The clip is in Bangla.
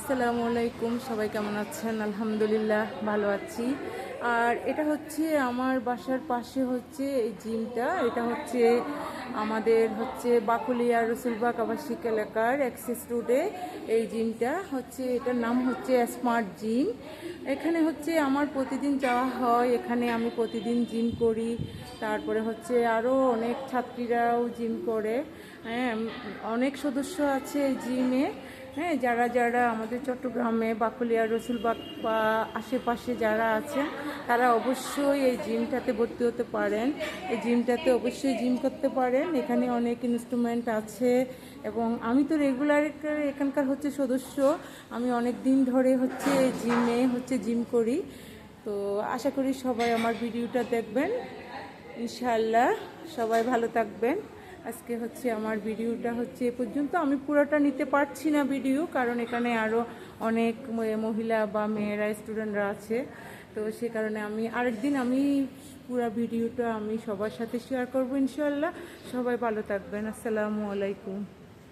আসসালামু আলাইকুম, সবাই কেমন আছেন? আলহামদুলিল্লাহ ভালো আছি। আর এটা হচ্ছে আমার বাসার পাশে হচ্ছে এই জিমটা। এটা হচ্ছে আমাদের হচ্ছে বাকুলিয়া রসুলবাগ আবাসিক এলাকার অ্যাক্সেস রোডে এই জিমটা হচ্ছে। এটার নাম হচ্ছে স্মার্ট জিম। এখানে হচ্ছে আমার প্রতিদিন যাওয়া হয়, এখানে আমি প্রতিদিন জিম করি। তারপরে হচ্ছে আরও অনেক ছাত্রীরাও জিম করে। হ্যাঁ, অনেক সদস্য আছে এই জিমে। হ্যাঁ, যারা যারা আমাদের চট্টগ্রামে বাকুলিয়া রসুলবাগ বা আশেপাশে যারা আছেন তারা অবশ্যই এই জিমটাতে ভর্তি হতে পারেন। এই জিমটাতে অবশ্যই জিম করতে পারেন। এখানে অনেক ইনস্ট্রুমেন্ট আছে এবং আমি তো রেগুলার এখানকার হচ্ছে সদস্য। আমি অনেক দিন ধরে হচ্ছে জিমে হচ্ছে জিম করি। তো আশা করি সবাই আমার ভিডিওটা দেখবেন ইনশাআল্লাহ। সবাই ভালো থাকবেন। আজকে হচ্ছে আমার ভিডিওটা হচ্ছে এ পর্যন্ত। আমি পুরোটা নিতে পারছি না ভিডিও, কারণ এখানে আরও অনেক মহিলা বা মেয়েরা স্টুডেন্টরা আছে। তো সে কারণে আমি আরেকদিন পুরো ভিডিওটা আমি সবার সাথে শেয়ার করবো ইনশাআল্লাহ। সবাই ভালো থাকবেন। আসসালামু আলাইকুম।